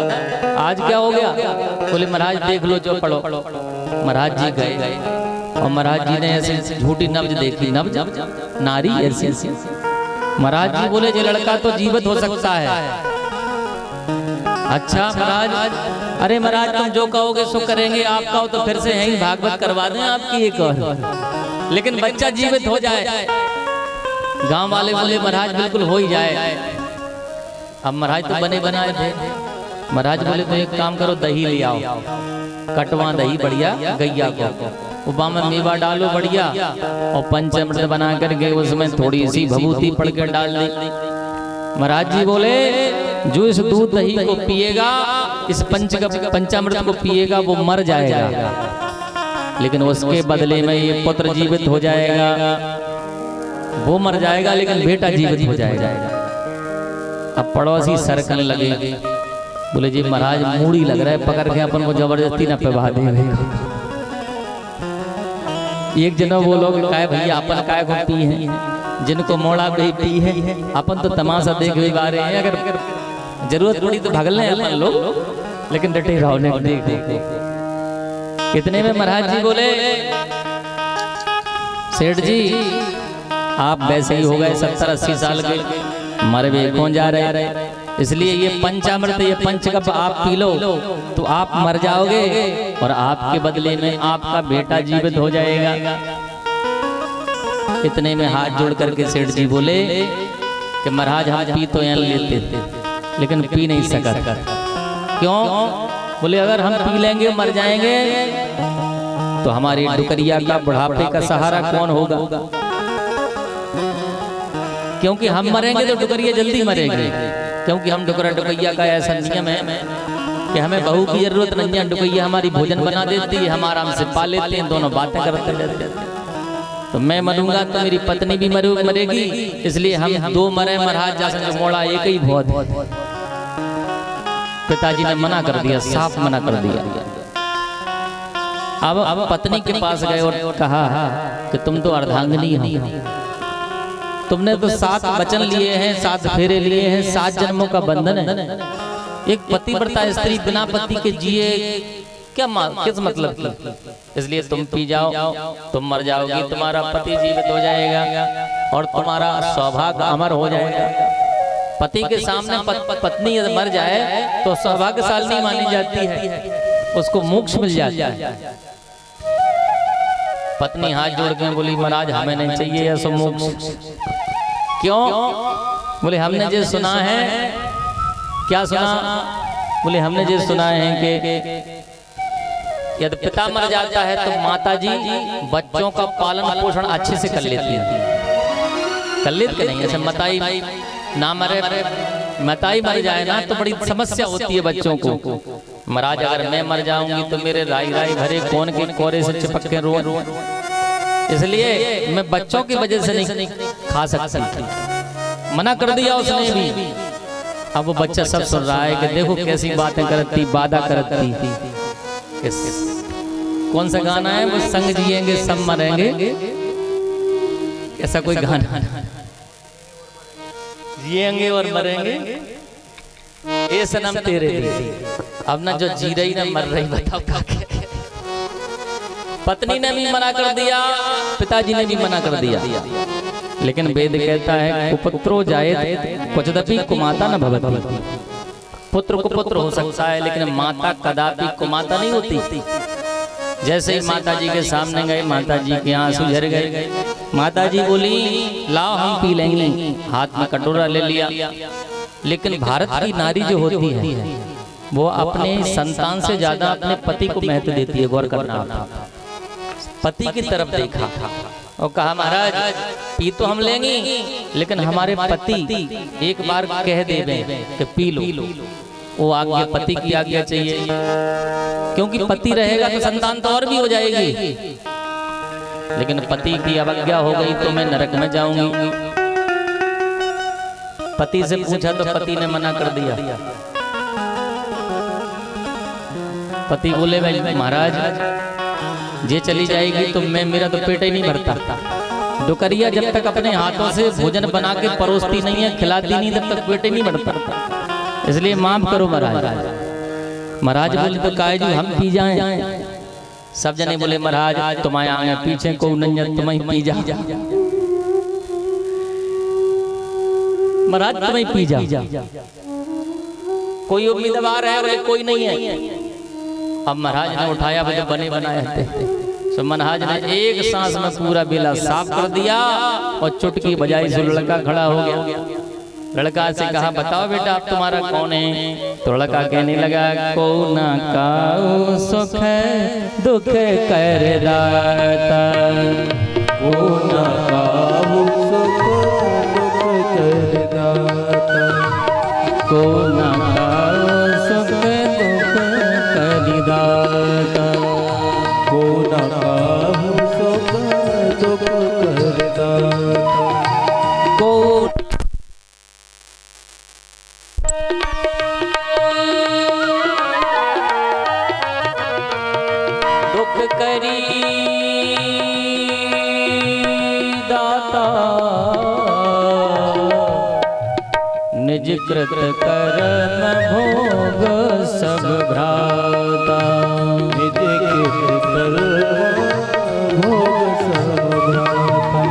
आज क्या हो गया? बोले महाराज देख लो जो पढ़ो। महाराज जी गए और महाराज जी ने ऐसे झूठी नब्ज देखी, नब्ज नारी ऐसी। महाराज जी बोले ये लड़का तो जीवित हो सकता है। अच्छा महाराज, अरे महाराज तुम जो कहोगे सो करेंगे, आप कहो तो फिर से यहीं भागवत करवा दें आपकी एक और, लेकिन बच्चा जीवित हो जाए। गांव वाले बोले महाराज बिल्कुल हो ही जाए। अब महाराज तो बने बनाए थे। महाराज बोले तो एक काम करो, दही ले आओ, कटवा दही बढ़िया गैया को, उपा में मेवा डालो बढ़िया, और पंचामृत बना करके उसमें थोड़ी सी भभूति पड़ के डाल दी। महाराज जी बोले जो इस दूध दही को पिएगा, इस पंचामृत को पिएगा, वो मर जाएगा, लेकिन उसके बदले में ये पुत्र जीवित हो जाएगा। वो मर जाएगा लेकिन बेटा जीवित हो जाएगा। अब पड़ोसी सरकन लगे, बोले जी महाराज मूड़ी लग रहा है, पकड़ के अपन को जबरदस्ती न पिवा देंगे। एक जनो वो लोग कहे भैया अपन काय को पी है, जिनको मोड़ा गई पी है, अपन तो तमाशा देख भी रहे हैं, अगर जरूरत पड़ी तो भाग ले अपन लोग, लेकिन डटे रहो ने देख। इतने में महाराज जी बोले सेठ जी आप वैसे ही हो गए 70-80 साल के, मर भी कौन जा रहे, इसलिए ये पंचामृत ये पंचकप आप पी लो तो आप मर जाओगे और आपके बदले में आपका बेटा जीवित हो जाएगा। इतने में हाथ जोड़ करके सेठ जी बोले कि महाराज हम पी तो यहाँ लेते थे लेकिन पी नहीं सका। क्यों? बोले अगर हम पी लेंगे मर जाएंगे तो हमारी डुकरिया का बुढ़ापे का सहारा कौन होगा? क्योंकि हम मरेंगे तो डुकरिया जल्दी मरेंगे, क्योंकि हम डुकरिया का ऐसा नियम है कि हमें बहू की जरूरत नहीं है, डुकरिया हमारी भोजन बना देती है, हम आराम से पा लेते हैं, दोनों बातें करते रहते हैं। तो मैं मरूंगा तो मेरी पत्नी भी मरेगी, इसलिए हम दो मरे महाराज जैसे मोड़ा एक ही बहुत। पिताजी ने मना कर दिया, साफ मना कर दिया। अब पत्नी के पास गए और कहा कि तुम तो अर्धांगिनी हो, तुमने तो 7 वचन लिए हैं, 7 फेरे लिए हैं, 7 जन्मों का बंधन है। एक पतिव्रता स्त्री बिना पति के जिए क्या किस मतलब की? इसलिए तुम पी जाओ, तुम मर जाओगी, तुम्हारा पति जीवित हो जाएगा और तुम्हारा सौभाग्य अमर हो जाएगा। पति के सामने पत्नी मर जाए तो सौभाग्यशाली मानी जाती है, उसको मोक्ष मिल जाता है। पत्नी हाथ जोड़ के बोली महाराज हमें नहीं चाहिए ऐसा मोक्ष। क्यों? बोले हमने जो सुना है। क्या सुना? बोले हमने जो सुना है कि यदि पिता मर जाता है तो माताजी बच्चों का पालन पोषण अच्छे से कर लेती है। कर लेते नहीं, ऐसे मताई ना मरे, मताई मर जाए ना तो बड़ी समस्या होती है बच्चों को। महाराज अगर मैं मर जाऊंगी तो मेरे राई राई भरे कौन के कोरे से चिपक के रो, इसलिए मैं बच्चों की वजह से नहीं खा सकती। मना कर दिया उसने भी। अब वो बच्चा सब सुन रहा है कि देखो कैसी बातें करती, वादा करती। कौन सा गाना है वो? संग जिएंगे सब मरेंगे, ऐसा कोई गाना जिएंगे और मरेंगे ए सनम तेरे लिए। अब ना जो जी रही ना मर रही, बताओ क्या करें? पत्नी ने भी मना कर दिया, पिताजी ने भी मना कर दिया, लेकिन वेद कहता है कुपुत्रो जायेत क्वचिदपि कुमाता न भवति। पुत्र कुपुत्र हो सकता है लेकिन माता कदापि कुमाता नहीं होती। जैसे ही माता जी के सामने गए, माता जी के आंसू झर गए। माता जी बोली लाओ हम पी लेंगे, हाथ में कटोरा ले लिया। लेकिन भारत की नारी जो होती है वो अपने संतान से ज्यादा अपने पति को महत्व देती है। गौर करना, पति की तरफ देखा और कहा महाराज पी तो हम लेंगे लेकिन हमारे पति एक बार कह देवे कि पी लो, वो आज्ञा पति की आज्ञा चाहिए, क्योंकि पति रहेगा तो संतान तो और भी हो जाएगी। लेकिन पति की अवज्ञा हो गई तो मैं नरक में जाऊंगी। पति से पूछा तो पति ने मना कर दिया। पति बोले भाई महाराज ये चली जाएगी तो मैं, मेरा तो पेट ही नहीं भरता। डुकरिया जब तक अपने हाथों से भोजन बना के परोसती नहीं है, खिलाती नहीं, तब तक पेट ही नहीं भरता। इसलिए माफ करो महाराज। महाराज बोले तो काहे जी हम पी जाएं? सब जने बोले महाराज तुम्हारे आगे पीछे को नहीं, तुम ही पी जा महाराज, तुम ही पी जा। कोई उम्मीदवार है बोले कोई नहीं है। अब महाराज ने उठाया, बोले बने बनाए थे। तो महाराज ने एक सांस में पूरा बेला साफ कर दिया और चुटकी बजाई से लड़का खड़ा हो गया। लड़का से कहा बताओ बेटा आप तुम्हारा कौन है? तो लड़का कहने लगा को ना काऊ सुख दुख कर दाता, को ना काऊ सुख दुख कर दाता, को ना काऊ सुख दुख कर दाता, को ना काऊ सुख दुख कर दाता, को दुख करी दाता, निज कृत कर्म भोग सब भ्राता, निज कृत कर्म भोग सब भ्राता,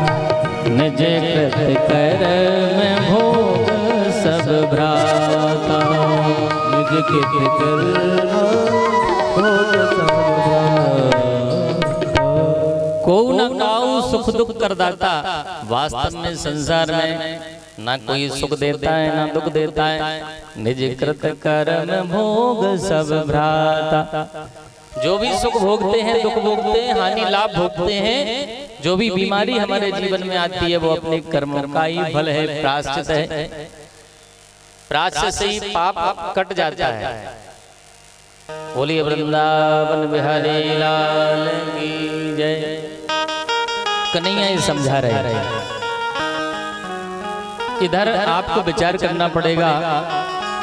निज कृत कर्म भोग सब भ्राता, निज कृत कर्म भोग सब भ्राता। को न काऊ सुख दुख कर दाता। वास्तव में संसार में ना कोई सुख देता है ना दुख देता है, निज कृत कर्म भोग सब भ्राता। जो भी सुख भोगते हैं, दुख भोगते हैं, हानि लाभ भोगते हैं, जो भी बीमारी हमारे जीवन में आती है वो अपने कर्मों का ही फल है, प्रायश्चित है। प्रायश्चित से ही पाप कट जाता है। बोलिए वृंदावन बिहारी लाल की जय। कन्हैया ये समझा रहे हैं। इधर आपको विचार करना पड़ेगा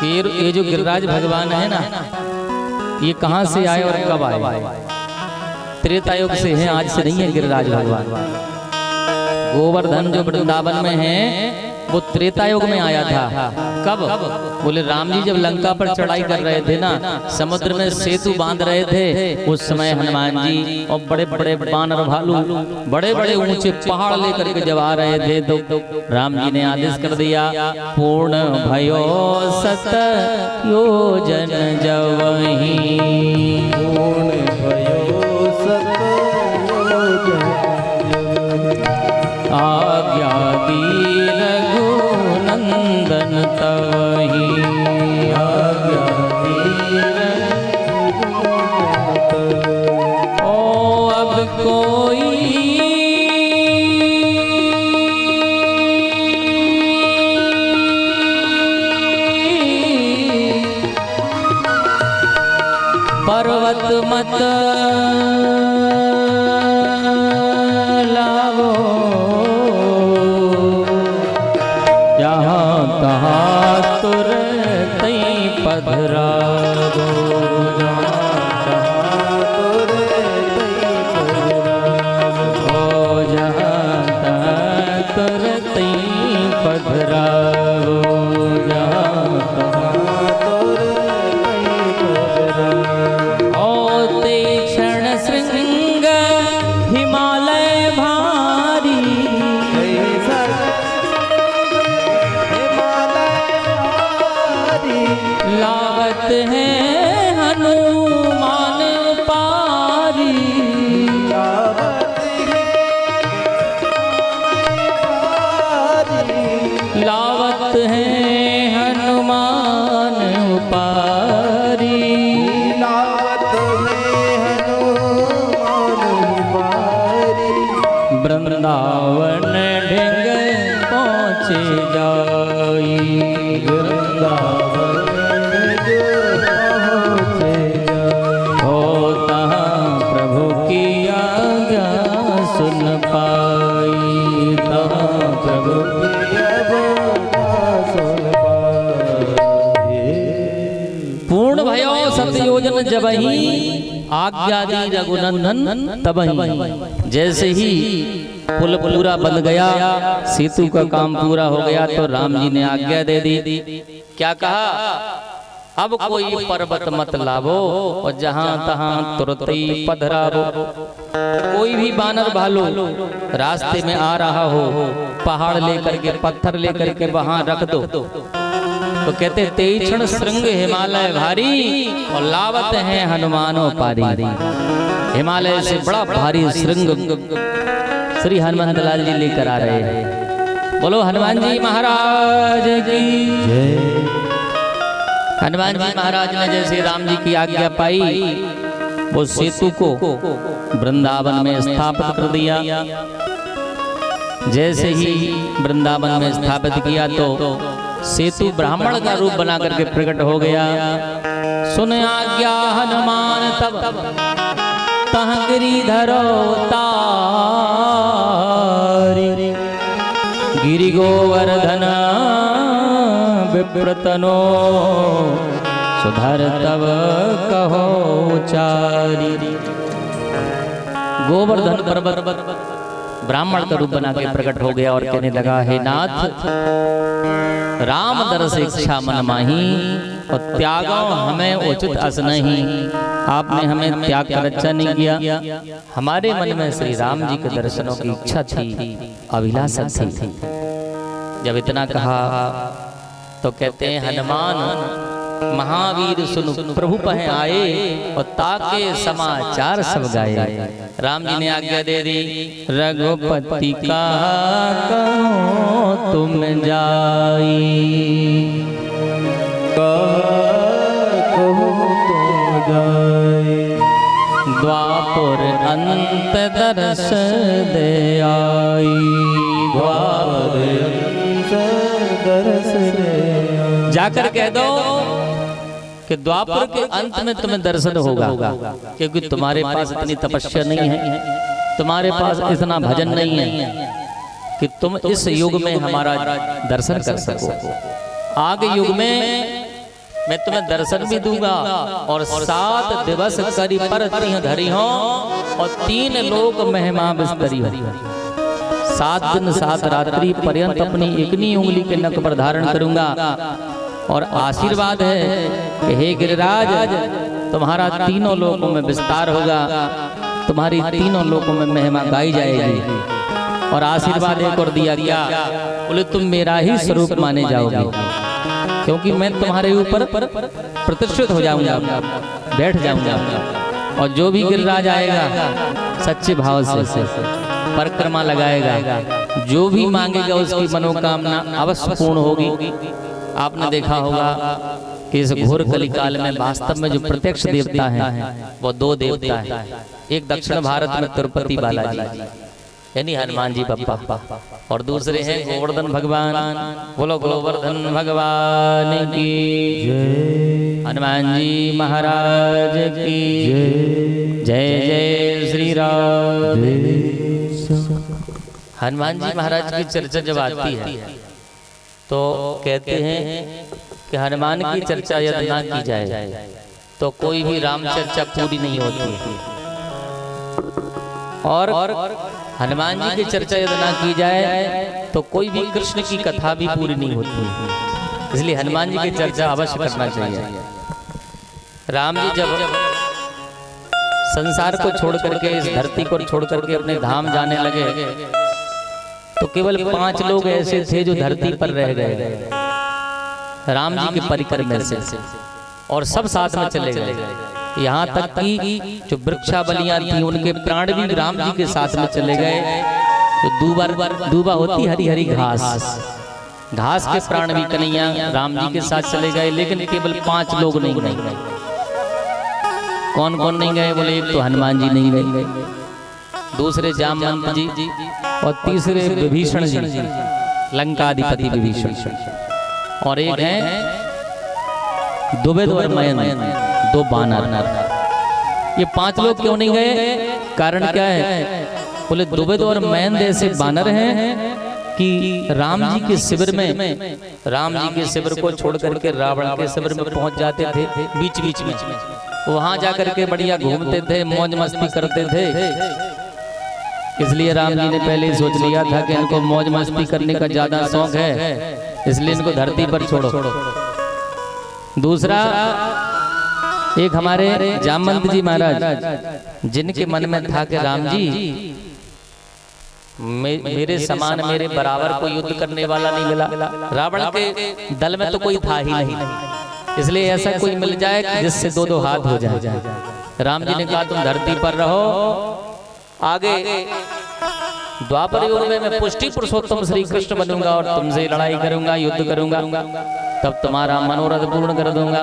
कि ये जो गिरिराज भगवान है ना, ये कहां से आए और कब आए? त्रेता युग से हैं, आज से नहीं है गिरिराज भगवान। गोवर्धन जो वृंदावन में है वो त्रेता युग में आया था। कब? बोले राम जी जब लंका पर चढ़ाई कर रहे थे ना, समुद्र में सेतु बांध रहे थे, उस समय हनुमान जी और बड़े बड़े बानर भालू बड़े बड़े ऊंचे पहाड़ लेकर के जब आ रहे थे तो राम जी ने आदेश कर दिया पूर्ण भयो सत योजन जवहीं, पूर्ण भयो सत योजन आज्ञा दी रघुनंदन तवहीं, आज्ञा दी रघुनंदन तवहीं। ओ अब कोई पर्वत मत लावो, जहाँ तहाँ तुरंत ही पधरावो, जहाँ तहाँ तुरंत ही पधरावो। हिमालय भारी लावत है हनुमान पारी लावत है हनुमान पारी वृंदावन ढेंग पहुँचे जाई होता प्रभु की आज्ञा सुन पाई प्रभु पूर्ण भयो सतयोजन जबहि आज्ञा दी रघुनंदन तबहि जैसे ही पुल पूरा बन गया सेतु का काम पूरा हो गया तो राम जी ने आज्ञा दे दी क्या कहा अब कोई पर्वत मत लावो और जहां तहां तुरंत ही पधरावो कोई भी बानर भालू रास्ते में आ रहा हो पहाड़ लेकर के पत्थर लेकर के वहां रख दो तो कहते तीक्ष्ण श्रृंग हिमालय भारी और लावत है हनुमानो पारी हिमालय से बड़ा भारी श्रृंग श्री हनुमान लाल जी लेकर आ रहे हैं बोलो हनुमान जी महाराज की जय हनुमान जी महाराज ने जैसे राम जी की आज्ञा पाई वो सेतु को वृंदावन में स्थापित कर दिया जैसे ही वृंदावन में स्थापित किया तो सेतु ब्राह्मण का रूप बना करके प्रकट हो गया सुन आज्ञा हनुमान तब तह गिरिधरो तारी गिरि गोवर्धन विप्रतनो सुधर तब कहो चारी गोवर्धन पर्वत ब्राह्मण का रूप बना के प्रकट हो गया और कहने लगा हे नाथ राम दरस इच्छा मन माही और त्यागो हमें उचित अस नहीं आपने हमें त्याग कर अच्छा नहीं किया हमारे मन में श्री राम जी के दर्शनों की इच्छा थी अभिलाषा थी जब इतना कहा तो कहते हैं हनुमान महावीर सुनु प्रभु पह आए और ताके समाचार सब गाए राम जी ने आज्ञा दे दी रघुपति का कहो तुम जाई कहो तुम जाई द्वापर अंत दरस दे आई द्वापर अंत दरस दे जाकर कह दो कि द्वापर के अंत में तुम्हें दर्शन होगा क्योंकि तुम्हारे पास इतनी तपस्या नहीं है तुम्हारे पास इतना भजन नहीं है कि तुम इस युग में हमारा दर्शन कर सको आगे युग में मैं तुम्हें दर्शन भी दूंगा और 7 दिवस करी पर धरी हो और 3 लोक महिमा विस्तरी हो 7 दिन 7 रात्रि पर्यंत अपनी एकनी उंगली के नक पर धारण करूंगा और आशीर्वाद है कि हे गिरिराज तुम्हारा 3 लोकों में विस्तार होगा तुम्हारी 3 लोकों में महिमा गाई जाएगी और आशीर्वाद एक और दिया गया बोले तुम मेरा ही स्वरूप माने जाओगे क्योंकि मैं तुम्हारे ऊपर प्रतिष्ठित हो जाऊंगा बैठ जाऊंगा और जो भी गिरिराज आएगा सच्चे भाव से परिक्रमा लगाएगा जो भी मांगेगा उसकी मनोकामना अवश्य पूर्ण होगी आपने देखा होगा कि इस घोर कलिकाल में वास्तव में जो प्रत्यक्ष देवता है वो 2 देवता है एक दक्षिण भारत में तिरुपति बालाजी यानी हनुमान जी पप्पा और दूसरे हैं गोवर्धन भगवान बोलो गोवर्धन भगवान की हनुमान जी महाराज की जय जय श्री राम हनुमान जी महाराज की चर्चा जब आती है तो कहते हैं कि हनुमान की चर्चा यदि ना की जाए तो कोई भी राम चर्चा पूरी नहीं होती और हनुमान जी की चर्चा यदि ना की जाए तो कोई भी कृष्ण की कथा भी पूरी नहीं होती इसलिए हनुमान जी की चर्चा अवश्य करना चाहिए राम जी जब संसार को छोड़ करके, इस धरती को छोड़ करके अपने धाम जाने लगे, तो केवल 5 लोग ऐसे थे जो धरती पर रह गए राम जी के परिकर में से, और सब साथ में चले गए। यहाँ तक कि जो वृक्षावलियां थी उनके प्राण भी राम जी के साथ में चले गए। तो दूबा होती हरी हरी घास, घास के प्राण भी कन्हैया राम जी के साथ चले गए, लेकिन केवल 5 लोग नहीं गए। कौन कौन नहीं गए? बोले एक तो हनुमान जी नहीं गए, दूसरे जामवंत जी, और तीसरे विभीषण जी, लंकाधिपति विभीषण, और एक है द्रुपद और मयन, 2 बानर। ये 5 लोग क्यों नहीं गए? कारण क्या है? बोले द्रुपद और मयन ऐसे बानर हैं कि राम जी के शिविर में, राम जी के शिविर को छोड़ करके रावण के शिविर में पहुंच जाते थे। बीच बीच में वहां जाकर के बढ़िया घूमते थे, मौज मस्ती करते थे। इसलिए राम जी ने पहले ही सोच लिया था कि इनको मौज मस्ती करने का ज्यादा शौक है, इसलिए इनको धरती पर छोड़ो। दूसरा, एक हमारे जामवंत जी महाराज, जिनके मन में था कि राम जी मेरे समान, मेरे बराबर कोई युद्ध करने वाला नहीं मिला, रावण के दल में तो कोई था ही नहीं, इसलिए ऐसा कोई मिल जाए जिससे 2-2 हाथ हो जाए। राम जी ने कहा तुम धरती पर रहो, आगे द्वापर युग में मैं पुष्टि पुरुषोत्तम श्री कृष्ण बनूंगा और तुमसे लड़ाई करूंगा, युद्ध करूंगा, तब तुम्हारा मनोरथ पूर्ण कर दूंगा।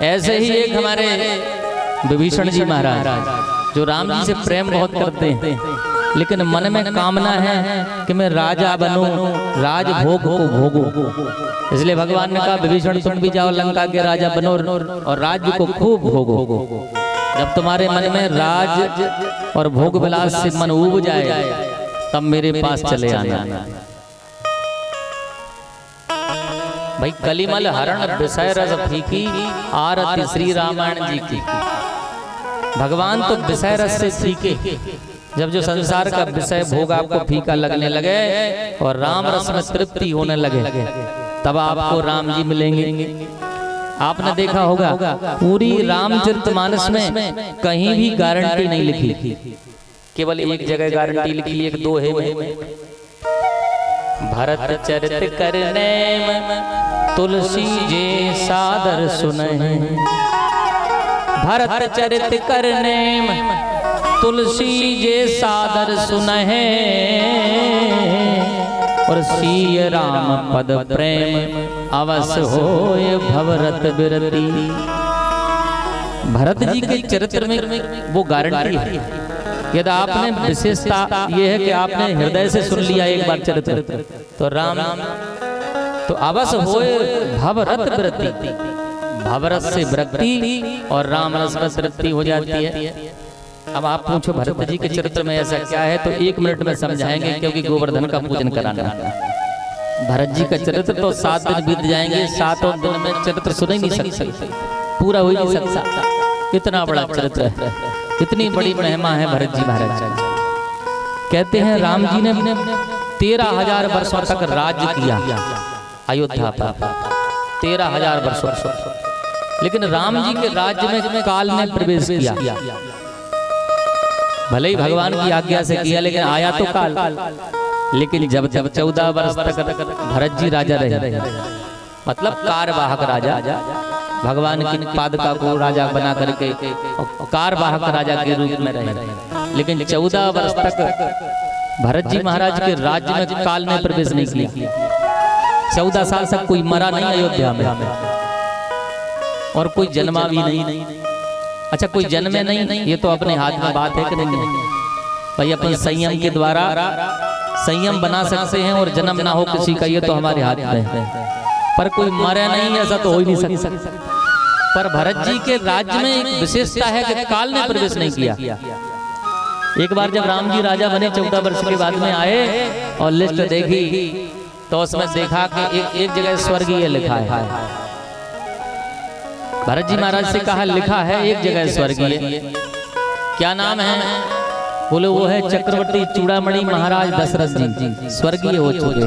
ऐसे ही एक हमारे विभीषण जी महाराज, जो राम जी से प्रेम बहुत करते हैं, लेकिन मन में कामना है कि मैं राजा बनूं, राज भोग को भोगूं। इसलिए भगवान ने कहा विभीषण तुम भी जाओ लंका के राजा बनो और राज्य को खूब भोगो। जब तुम्हारे मन में राज और भोग विलास से मन उब जाए, तब मेरे पास चले आना। भाई कलिमल हरण विषय रस फीकी, आरती श्री रामायण जी की। भगवान तो विषय रस से फीके, जब जो संसार का विषय भोग आपको फीका लगने लगे और राम रस में तृप्ति होने लगे, तब आपको राम जी मिलेंगे। आपने देखा होगा पूरी रामचरितमानस में कहीं भी गारंटी नहीं लिखी, केवल एक जगह गारंटी लिखी, एक दोहे में, भरत चरित करने तुलसी जे सादर सुनहि, भरत चरित करने तुलसी जे सादर सुनहि, और सीय राम पद प्रेम अवश्य होय भवरत बिरती। भरत जी के चरित्र में वो गारंटी है। यदि आपने विशेषता ये है कि आपने हृदय से सुन लिया एक बार चरित्र, तो राम तो अवश्य होय भवरत बिरती, भवरत से विरक्ति और राम रस में तृप्ति हो जाती है। अब आप पूछो भरत जी के चरित्र में ऐसा क्या है, तो 1 मिनट में समझाएंगे, क्योंकि गोवर्धन का पूजन कराना है। भरत जी का चरित्र तो 7 दिन बीत जाएंगे, 7 दिन में चरित्र सुन ही नहीं सकते, पूरा हो ही नहीं सकता। इतना बड़ा चरित्र है, इतनी बड़ी महिमा है भरत जी महाराज। कहते हैं राम जी ने 13,000 वर्षों तक राज्य किया अयोध्या पर, 13,000 वर्षों। लेकिन राम जी के राज्य में काल ने प्रवेश किया। भले ही भगवान की आज्ञा से किया, लेकिन आया तो काल। लेकिन जब 14 वर्ष तक भरत जी राजा रहे, मतलब कारवाहक राजा, भगवान की पादुका को राजा बना करके कारवाहक राजा के रूप में रहे। लेकिन 14 वर्ष तक भरत जी महाराज के राज्य में काल ने प्रवेश नहीं किया। 14 साल तक कोई मरा नहीं अयोध्या में, और कोई जन्मा भी नहीं। अच्छा, कोई जन्मे नहीं, ये तो अपने हाथ में बात है कि नहीं? भाई अपन संयम के द्वारा संयम बना सकते हैं, और जन्म ना हो किसी का, ये तो हमारे हाथ में है। पर कोई मरे नहीं, ऐसा तो हो ही नहीं सकता। पर भरत जी के राज्य में एक विशेषता है कि काल ने प्रवेश नहीं किया। एक बार जब राम जी राजा बने 14 वर्ष के बाद में आए और लिस्ट देखी, तो उसमें देखा कि एक जगह स्वर्गीय लिखा है। भरत जी महाराज से कहा लिखा है एक जगह स्वर्गीय, क्या नाम है? बोले वो है चक्रवर्ती चूड़ामणि महाराज दशरथ जी, स्वर्गीय हो चुके।